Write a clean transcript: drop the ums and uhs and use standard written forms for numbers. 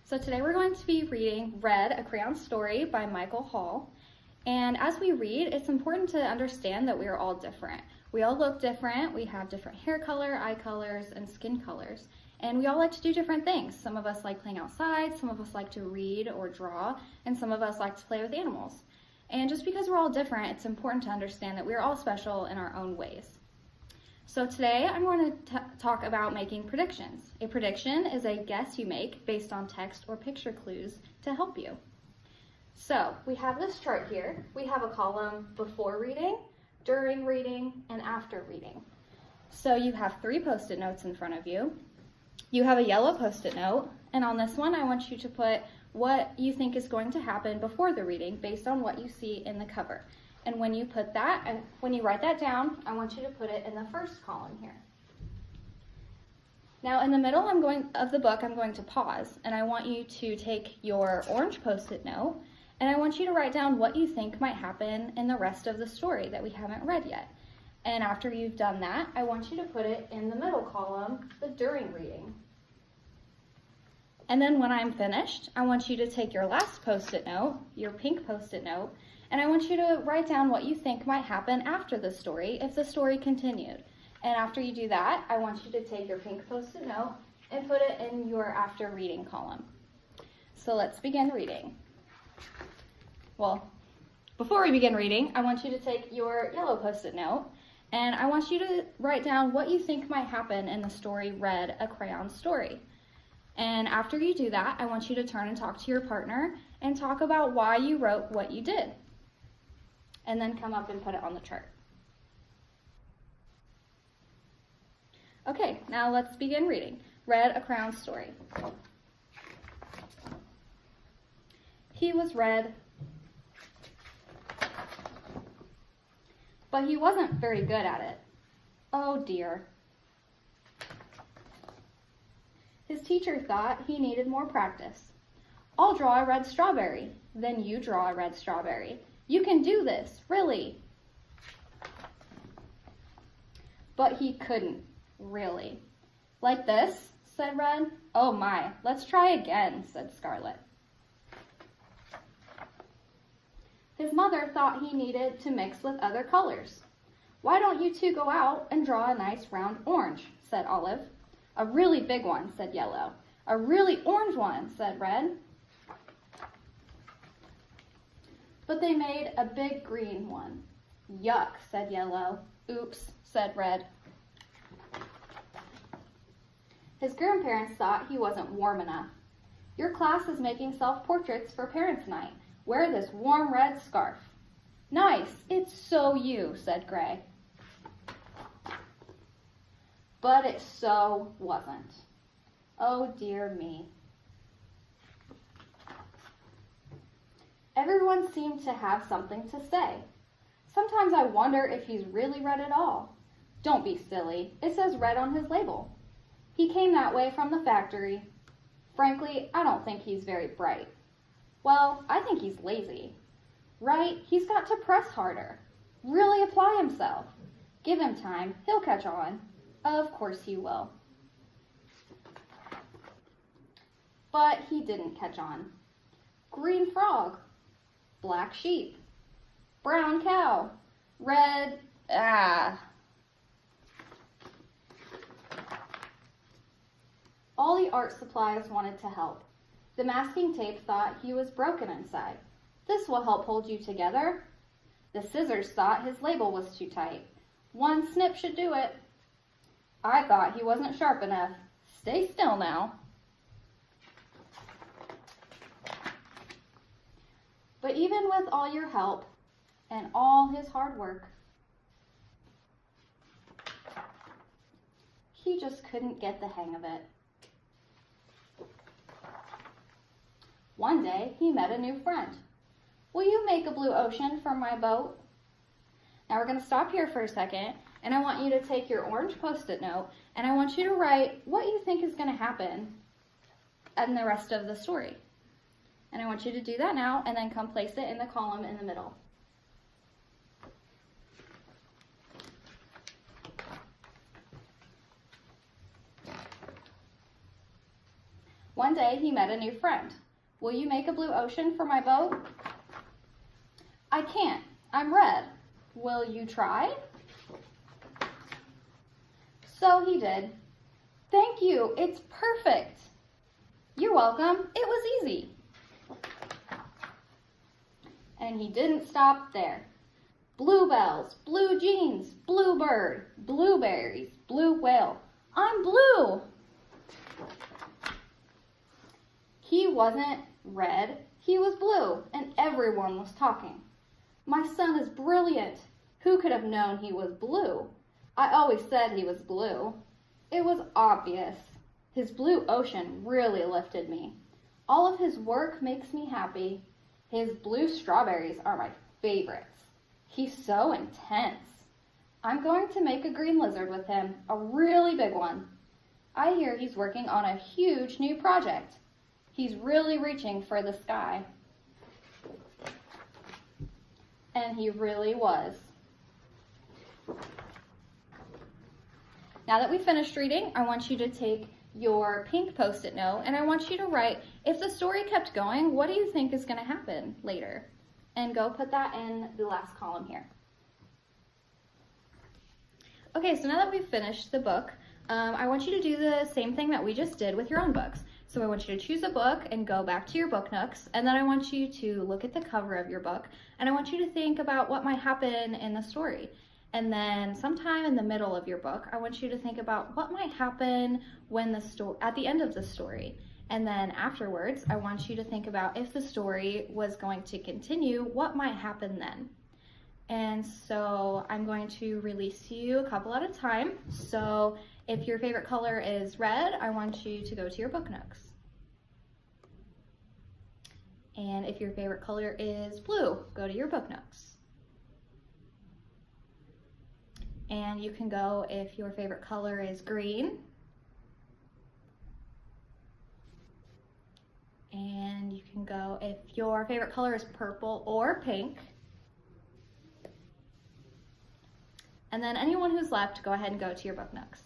So today we're going to be reading Red, a Crayons Story by Michael Hall. And as we read, it's important to understand that we are all different. We all look different, we have different hair color, eye colors, and skin colors. And we all like to do different things. Some of us like playing outside, some of us like to read or draw, and some of us like to play with animals. And just because we're all different, it's important to understand that we're all special in our own ways. So today I'm going to talk about making predictions. A prediction is a guess you make based on text or picture clues to help you. So we have this chart here. We have a column before reading, during reading, and after reading. So you have 3 Post-it notes in front of you. You have a yellow Post-it note, and on this one I want you to put what you think is going to happen before the reading based on what you see in the cover. And when you put that, and when you write that down, I want you to put it in the first column here. Now in the middle of the book, I'm going to pause, and I want you to take your orange Post-it note, and I want you to write down what you think might happen in the rest of the story that we haven't read yet. And after you've done that, I want you to put it in the middle column, the during reading. And then when I'm finished, I want you to take your last Post-it note, your pink Post-it note, and I want you to write down what you think might happen after the story if the story continued. And after you do that, I want you to take your pink Post-it note and put it in your after reading column. So let's begin reading. Well, before we begin reading, I want you to take your yellow Post-it note and I want you to write down what you think might happen in the story Red, a Crayons Story. And after you do that, I want you to turn and talk to your partner and talk about why you wrote what you did. And then come up and put it on the chart. Okay, now let's begin reading. Red, a Crayons Story. He was red, but he wasn't very good at it. Oh dear. His teacher thought he needed more practice. I'll draw a red strawberry, then you draw a red strawberry. You can do this, really. But he couldn't, really. Like this, said Red. Oh my, let's try again, said Scarlet. His mother thought he needed to mix with other colors. Why don't you two go out and draw a nice round orange, said Olive. A really big one, said Yellow. A really orange one, said Red. But they made a big green one. Yuck, said Yellow. Oops, said Red. His grandparents thought he wasn't warm enough. Your class is making self-portraits for Parents' Night. Wear this warm red scarf. Nice, it's so you, said Gray. But it so wasn't. Oh dear me. Everyone seemed to have something to say. Sometimes I wonder if he's really red at all. Don't be silly. It says red on his label. He came that way from the factory. Frankly, I don't think he's very bright. Well, I think he's lazy. Right? He's got to press harder. Really apply himself. Give him time. He'll catch on. Of course he will. But he didn't catch on. Green frog. Black sheep, brown cow, red, All the art supplies wanted to help. The masking tape thought he was broken inside. This will help hold you together. The scissors thought his label was too tight. One snip should do it. I thought he wasn't sharp enough. Stay still now. But even with all your help and all his hard work, he just couldn't get the hang of it. One day, he met a new friend. Will you make a blue ocean for my boat? Now we're going to stop here for a second, and I want you to take your orange Post-it note, and I want you to write what you think is going to happen in the rest of the story. And I want you to do that now, and then come place it in the column in the middle. One day he met a new friend. Will you make a blue ocean for my boat? I can't. I'm red. Will you try? So he did. Thank you. It's perfect. You're welcome. It was easy. And he didn't stop there. Bluebells, blue jeans, bluebird, blueberries, blue whale. I'm blue. He wasn't red, he was blue, and everyone was talking. My son is brilliant. Who could have known he was blue? I always said he was blue. It was obvious. His blue ocean really lifted me. All of his work makes me happy. His blue strawberries are my favorites. He's so intense. I'm going to make a green lizard with him, a really big one. I hear he's working on a huge new project. He's really reaching for the sky. And he really was. Now that we finished reading, I want you to take your pink Post-it note and I want you to write, if the story kept going, what do you think is going to happen later? And go put that in the last column here. Okay, so now that we've finished the book, I want you to do the same thing that we just did with your own books. So I want you to choose a book and go back to your book nooks, and then I want you to look at the cover of your book, and I want you to think about what might happen in the story. And then sometime in the middle of your book, I want you to think about what might happen when at the end of the story. And then afterwards, I want you to think about if the story was going to continue, what might happen then. And so I'm going to release you a couple at a time. So if your favorite color is red, I want you to go to your book nooks. And if your favorite color is blue, go to your book nooks. And you can go if your favorite color is green. And you can go if your favorite color is purple or pink. And then anyone who's left, go ahead and go to your book nooks.